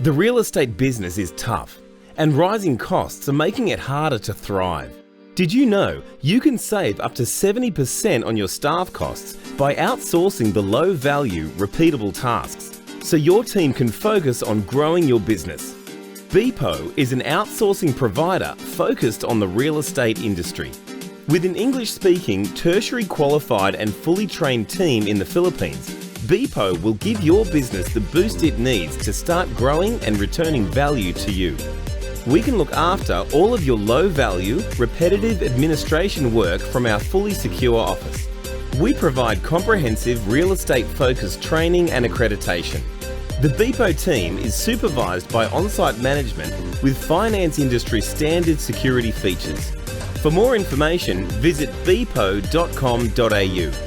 The real estate business is tough, and rising costs are making it harder to thrive. Did you know you can save up to 70% on your staff costs by outsourcing the low-value, repeatable tasks, so your team can focus on growing your business? Beepo is an outsourcing provider focused on the real estate industry. With an English-speaking, tertiary qualified and fully trained team in the Philippines, Beepo will give your business the boost it needs to start growing and returning value to you. We can look after all of your low-value, repetitive administration work from our fully secure office. We provide comprehensive real estate-focused training and accreditation. The Beepo team is supervised by on-site management with finance industry standard security features. For more information, visit beepo.com.au.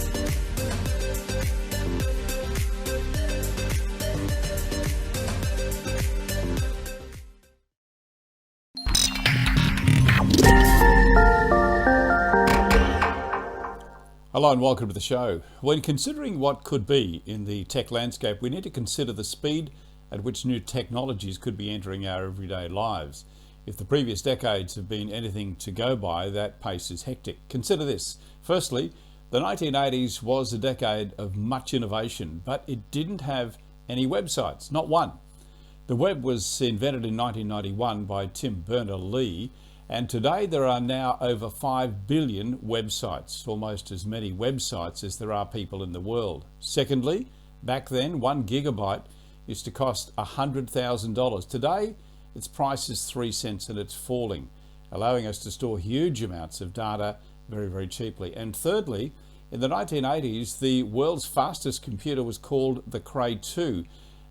Hello and welcome to the show. When considering what could be in the tech landscape, we need to consider the speed at which new technologies could be entering our everyday lives. If the previous decades have been anything to go by, that pace is hectic. Consider this. Firstly, the 1980s was a decade of much innovation, but it didn't have any websites, not one. The web was invented in 1991 by Tim Berners-Lee, and today there are now over 5 billion websites, almost as many websites as there are people in the world. Secondly, back then 1 gigabyte used to cost $100,000. Today its price is 3 cents and it's falling, allowing us to store huge amounts of data very, very cheaply. And thirdly, in the 1980s, the world's fastest computer was called the Cray 2,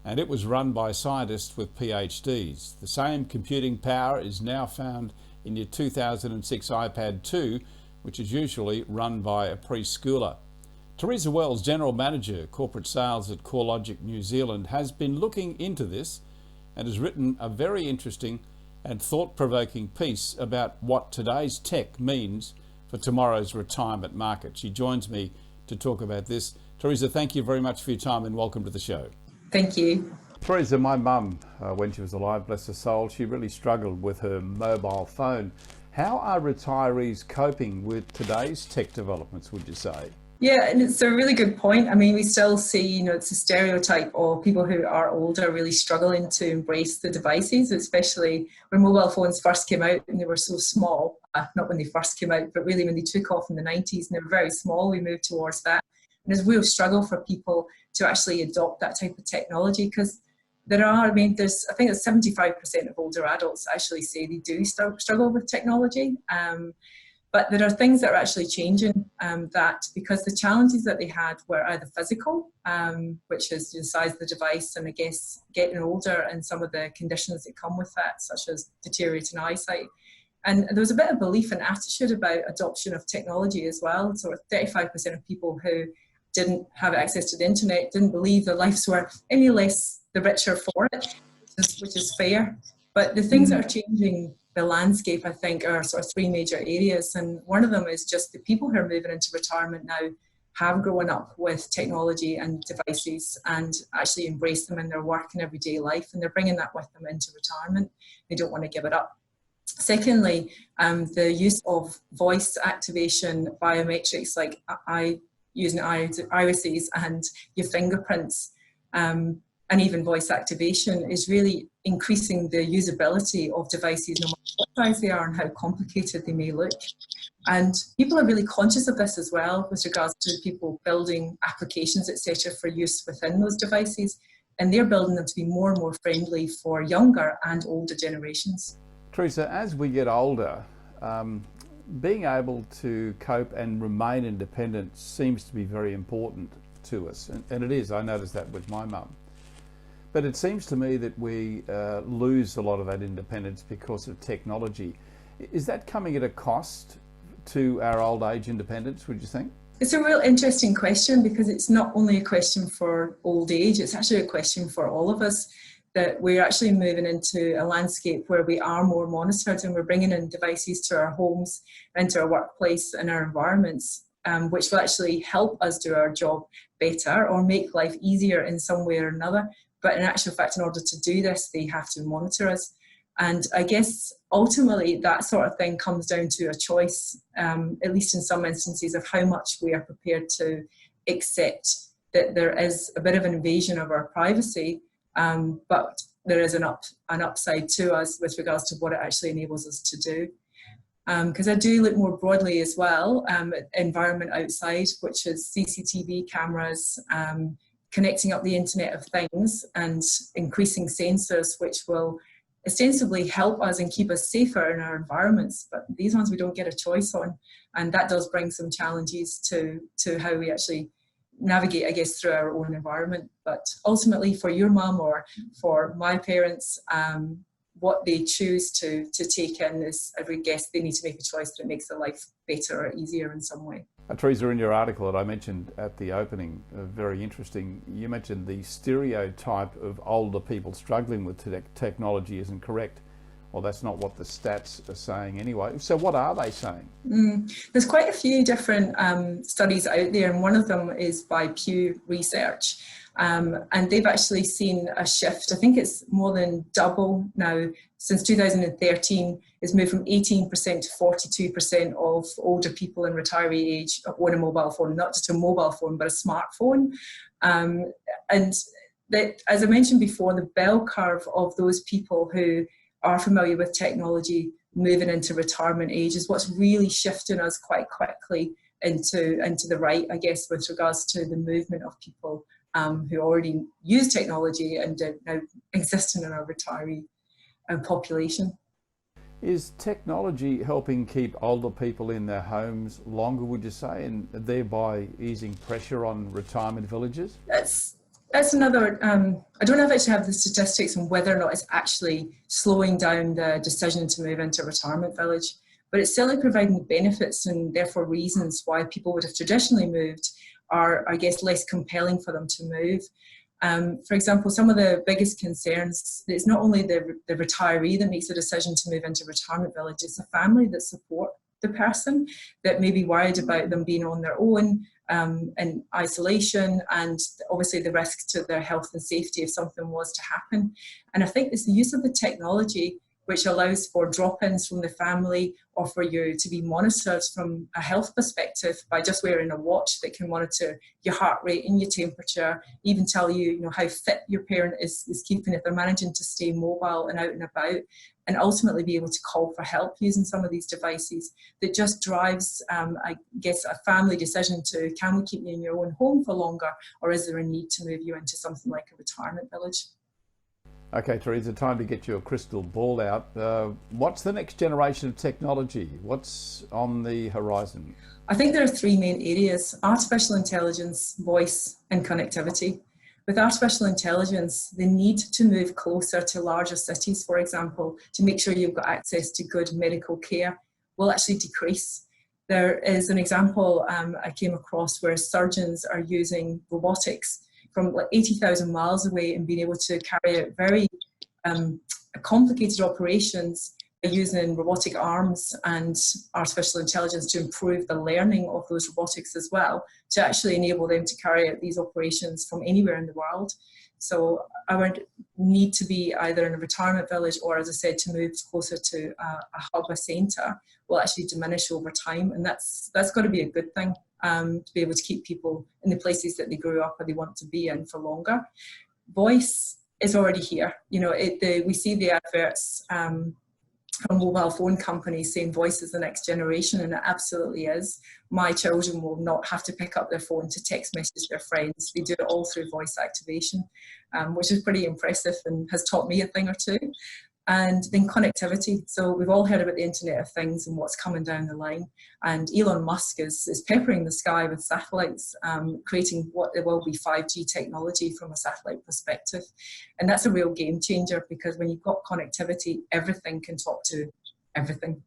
and it was run by scientists with PhDs. The same computing power is now found in your 2006 iPad 2, which is usually run by a preschooler. Theresa Wells, General Manager, Corporate Sales at CoreLogic New Zealand, has been looking into this and has written a very interesting and thought-provoking piece about what today's tech means for tomorrow's retirement market. She joins me to talk about this. Theresa, thank you very much for your time and welcome to the show. Thank you. Theresa, my mum, when she was alive, bless her soul, she really struggled with her mobile phone. How are retirees coping with today's tech developments, would you say? Yeah, and it's a really good point. I mean, we still see, it's a stereotype of people who are older really struggling to embrace the devices, especially when mobile phones first came out and they were so small. Not when they first came out, but really when they took off in the 90s and they were very small, we moved towards that. And there's a real struggle for people to actually adopt that type of technology because I think it's 75% of older adults actually say they do struggle with technology. But there are things that are actually changing that because the challenges that they had were either physical, which is the size of the device, and I guess getting older and some of the conditions that come with that, such as deteriorating eyesight. And there was a bit of belief and attitude about adoption of technology as well. So 35% of people who didn't have access to the internet didn't believe their lives were any less the richer for it, which is fair. But the things that are changing the landscape, I think, are sort of 3 major areas. And one of them is just the people who are moving into retirement now have grown up with technology and devices and actually embrace them in their work and everyday life. And they're bringing that with them into retirement. They don't want to give it up. Secondly, the use of voice activation biometrics like using irises and your fingerprints, and even voice activation is really increasing the usability of devices, no matter what size they are and how complicated they may look. And people are really conscious of this as well with regards to people building applications, etc., for use within those devices. And they're building them to be more and more friendly for younger and older generations. Theresa, as we get older, being able to cope and remain independent seems to be very important to us. And it is. I noticed that with my mum. But it seems to me that we lose a lot of that independence because of technology. Is that coming at a cost to our old age independence, would you think? It's a real interesting question because it's not only a question for old age, it's actually a question for all of us, that we're actually moving into a landscape where we are more monitored and we're bringing in devices to our homes, into our workplace and our environments, which will actually help us do our job better or make life easier in some way or another. But in actual fact, in order to do this, they have to monitor us. And I guess ultimately that sort of thing comes down to a choice, at least in some instances, of how much we are prepared to accept that there is a bit of an invasion of our privacy, but there is an upside to us with regards to what it actually enables us to do. Because I do look more broadly as well at environment outside, which is CCTV cameras, connecting up the Internet of Things and increasing sensors, which will ostensibly help us and keep us safer in our environments. But these ones we don't get a choice on. And that does bring some challenges to how we actually navigate, I guess, through our own environment. But ultimately for your mum or for my parents, what they choose to take in is, I would guess, they need to make a choice that makes their life better or easier in some way. Theresa, in your article that I mentioned at the opening, very interesting, you mentioned the stereotype of older people struggling with technology isn't correct. Well, that's not what the stats are saying anyway. So what are they saying? There's quite a few different studies out there, and one of them is by Pew Research. And they've actually seen a shift. I think it's more than double now since 2013. It's moved from 18% to 42% of older people in retiree age own a mobile phone, not just a mobile phone, but a smartphone. And that, as I mentioned before, the bell curve of those people who are familiar with technology moving into retirement age is what's really shifting us quite quickly into the right, I guess, with regards to the movement of people who already use technology and now existing in our retiree population. Is technology helping keep older people in their homes longer, would you say, and thereby easing pressure on retirement villages? That's another, I don't know if I actually have the statistics on whether or not it's actually slowing down the decision to move into a retirement village, but it's certainly providing the benefits and therefore reasons why people would have traditionally moved are, I guess, less compelling for them to move. For example, some of the biggest concerns, it's not only the retiree that makes a decision to move into a retirement village, it's the family that support the person that may be worried about them being on their own in isolation, and obviously the risk to their health and safety if something was to happen. And I think it's the use of the technology which allows for drop-ins from the family or for you to be monitored from a health perspective by just wearing a watch that can monitor your heart rate and your temperature, even tell you, how fit your parent is keeping, if they're managing to stay mobile and out and about, and ultimately be able to call for help using some of these devices. That just drives, I guess, a family decision to, can we keep you in your own home for longer, or is there a need to move you into something like a retirement village? Okay, Theresa, time to get your crystal ball out. What's the next generation of technology? What's on the horizon? I think there are three main areas: artificial intelligence, voice, and connectivity. With artificial intelligence, the need to move closer to larger cities, for example, to make sure you've got access to good medical care will actually decrease. There is an example I came across where surgeons are using robotics from like 80,000 miles away and being able to carry out very complicated operations by using robotic arms and artificial intelligence to improve the learning of those robotics as well, to actually enable them to carry out these operations from anywhere in the world. So I would need to be either in a retirement village or, as I said, to move closer to a hub, a centre, will actually diminish over time. And that's got to be a good thing. To be able to keep people in the places that they grew up or they want to be in for longer. Voice is already here. We see the adverts from mobile phone companies saying voice is the next generation, and it absolutely is. My children will not have to pick up their phone to text message their friends. They do it all through voice activation, which is pretty impressive and has taught me a thing or two. And then connectivity. So we've all heard about the Internet of Things and what's coming down the line. And Elon Musk is peppering the sky with satellites, creating what there will be 5G technology from a satellite perspective. And that's a real game changer, because when you've got connectivity, everything can talk to everything.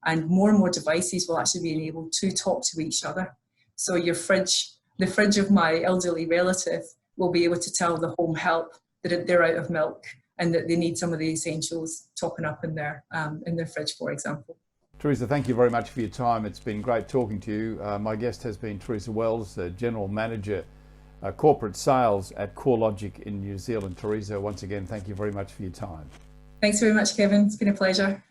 And more devices will actually be enabled to talk to each other. So your fridge, the fridge of my elderly relative, will be able to tell the home help that they're out of milk, and that they need some of the essentials topping up in their fridge, for example. Theresa, thank you very much for your time. It's been great talking to you. My guest has been Theresa Wells, the General Manager corporate sales at CoreLogic in New Zealand. Theresa, once again, thank you very much for your time. Thanks very much, Kevin. It's been a pleasure.